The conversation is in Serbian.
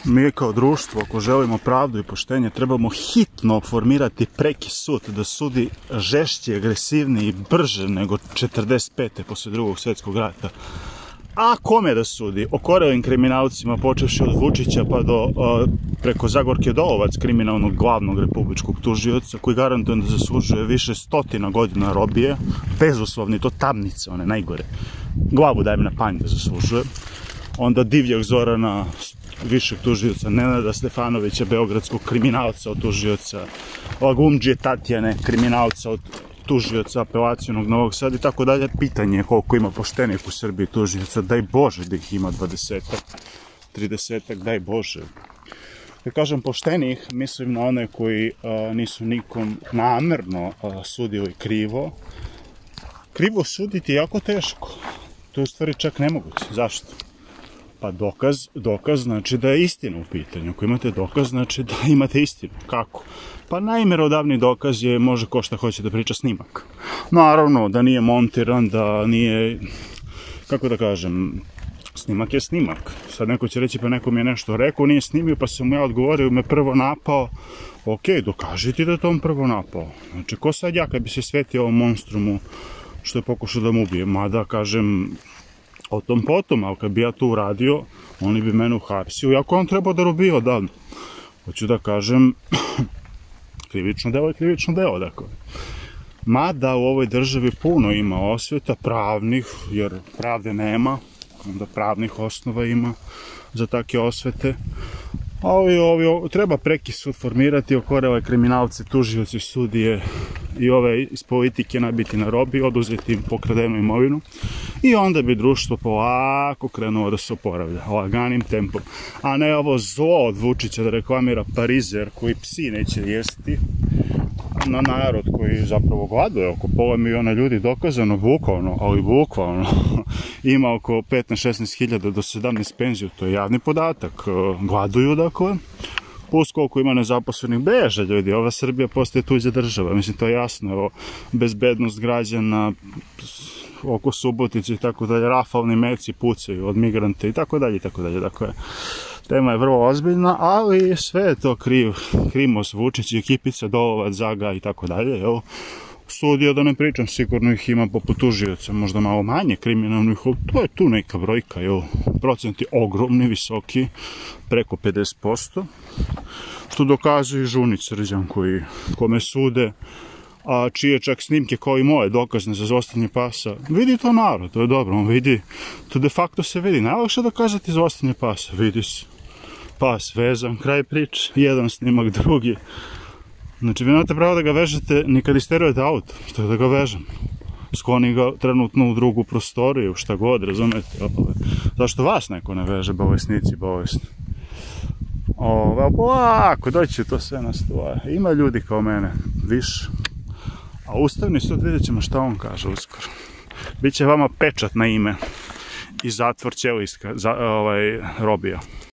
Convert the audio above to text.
Mi kao društvo, ako želimo pravdu i poštenje, trebamo hitno formirati preki sud, da sudi žešće, agresivnije i brže nego 45. posle drugog svjetskog rata. A kome da sudi? Okorelnim kriminalcima, počevši od Vučića pa do preko Zagorke Dolovac, kriminalnog glavnog republičkog tužioca, koji garantujem da zaslužuje više stotina godina robije, bezuslovni, to tamnice, one najgore. Glavu dajem na panj da zaslužuje. Onda divljeg Zorana, višeg tužioca, Nenada Stefanovića, beogradskog kriminalca od tužioca, Lagumdžije Tatjane, kriminalca od tužioca apelacionog Novog Sada i tako dalje. Pitanje je koliko ima poštenih u Srbiji tužioca, daj Bože da ih ima 20-ak, 30-ak, daj Bože. Kad kažem poštenih, mislim na one koji nisu nikom namerno sudili krivo. Krivo suditi je jako teško, to je u stvari čak nemoguće. Zašto? Pa dokaz znači da je istina u pitanju. Ako imate dokaz, znači da imate istinu. Kako? Pa najmerodavniji dokaz je, može ko šta hoće da priča, snimak. Naravno, da nije montiran, da nije, kako da kažem, snimak je snimak. Sad neko će reći, pa neko mi je nešto rekao, nije snimio, pa sam mu ja odgovorio, me prvo napao. Ok, dokaži ti da je to on prvo napao. Znači, ko sad ja kad bi se svetio ovom monstrumu što je pokušao da mu ubije? Mada, kažem, o tom potom, ali kad bi ja to uradio, oni bi mene uhapsio, iako on trebao da robio odavno. Hoću da kažem, krivično delo je krivično delo, dakle. Mada u ovoj državi puno ima osveta, pravnih, jer pravde nema, onda pravnih osnova ima za takve osvete. Ali treba preki sud formirati, okorele kriminalce, tužioci, sudije i ove iz politike nabiti na robi, oduzeti im pokradenu imovinu i onda bi društvo polako krenulo da se oporavlja, laganim tempom. A ne ovo zlo od Vučića da reklamira parizer koji psi neće jesti na narod koji zapravo gladuje, oko pola miliona ljudi, dokazano, bukvalno, ali bukvalno, ima oko 15-16 hiljada do 17 penziju, to je javni podatak, gladuju dakle, plus koliko ima nezaposlenih, beže ljudi, ova Srbija postaje tuđa država, mislim to je jasno, evo, bezbednost građana, oko Subotice i tako dalje, rafalni meci pucaju od migrante i tako dalje, dakle, tema je vrlo ozbiljna, ali sve je to Krimos, Vučić, ekipica, Dolovac, Zaga i tako dalje, evo, sudio da ne pričam, sigurno ih ima poput tužioca, možda malo manje kriminalnih, to je tu neka brojka, evo, procenti ogromni, visoki, preko 50%, što dokazuje i Žunić Srđan kome sude, a čije čak snimke kao i moje dokazne za zlostavljanje pasa, vidi to narod, to je dobro, on vidi, to de facto se vidi, najlakše dokazati zlostavljanje pasa, vidi se, pas vezan, kraj priče, jedan snimak, drugi, znači vi nemate pravo da ga vežete ni kad isterujete auto, što je da ga vežem, skloni ga trenutno u drugu prostoriju, šta god, razumete, zašto vas neko ne veže, bolesnici, bolesni. Polako, doći će to sve na stvar, ima ljudi kao mene, više. A Ustavni sud, vidjet ćemo šta on kaže uskoro. Biće vama pečat na ime i zatvor ćelijska robija.